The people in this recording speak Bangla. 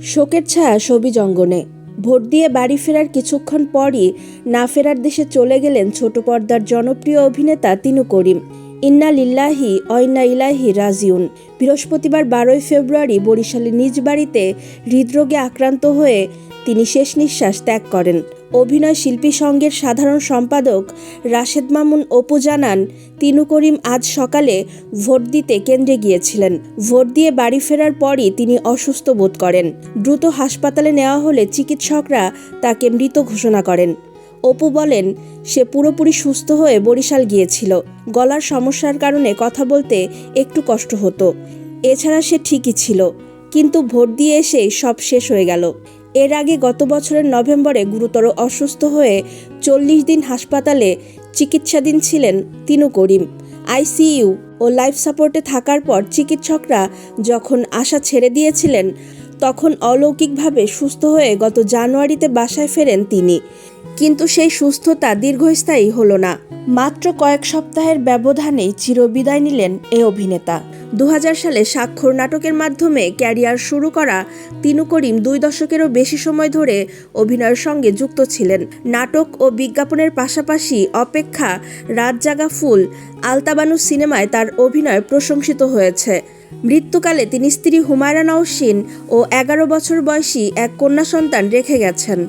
শোকের ছায়া সবিজ অঙ্গনে। ভোট দিয়ে বাড়ি ফেরার কিছুক্ষণ পরই না ফেরার দেশে চলে গেলেন ছোট পর্দার জনপ্রিয় অভিনেতা তিনু করিম। ইন্না লিল্লাহি অইন্না ইলাইহি রাজিউন। বৃহস্পতিবার 12 ফেব্রুয়ারি বরিশালের নিজ বাড়িতে হৃদরোগে আক্রান্ত হয়ে তিনি শেষ নিঃশ্বাস ত্যাগ করেন। অভিনয় শিল্পী সংঘের সাধারণ সম্পাদক রাশেদ মামুন অপু জানান, তিনু করিম আজ সকালে ভোট দিতে কেন্দ্রে গিয়েছিলেন। ভোট দিয়ে বাড়ি ফেরার পরই তিনি অসুস্থ বোধ করেন। দ্রুত হাসপাতালে নেওয়া হলে চিকিৎসকরা তাকে মৃত ঘোষণা করেন। অপু বলেন, সে পুরোপুরি সুস্থ হয়ে বরিশাল গিয়েছিল। গলার সমস্যার কারণে কথা বলতে একটু কষ্ট হতো। এছাড়া সে ঠিকই ছিল, কিন্তু ভোট দিয়ে এসেই সব শেষ হয়ে গেল। এর আগে গত বছরের নভেম্বরে গুরুতর অসুস্থ হয়ে 40 দিন হাসপাতালে চিকিৎসাধীন ছিলেন তিনু করিম। আইসিইউ ও লাইফ সাপোর্টে থাকার পর চিকিৎসকরা যখন আশা ছেড়ে দিয়েছিলেন, তখন অলৌকিকভাবে সুস্থ হয়ে গত জানুয়ারিতে বাসায় ফেরেন তিনি। কিন্তু সেই সুস্থতা দীর্ঘস্থায়ী হলো না। মাত্র কয়েক সপ্তাহের ব্যবধানেই চিরবিদায় নিলেন এই অভিনেতা। 2000 সালে স্বাক্ষর নাটকের মাধ্যমে ক্যারিয়ার শুরু করা তিনু করিম 2 দশকেরও বেশি সময় ধরে অভিনয়ের সঙ্গে যুক্ত ছিলেন। নাটক ও বিজ্ঞাপনের পাশাপাশি অপেক্ষা, রাত জাগা ফুল, আলতাবানু সিনেমায় তার অভিনয় প্রশংসিত হয়েছে। মৃত্যুকালে তিনি স্ত্রী হুমায়রা নওশিন ও 11 বছর বয়সী এক কন্যা সন্তান রেখে গেছেন।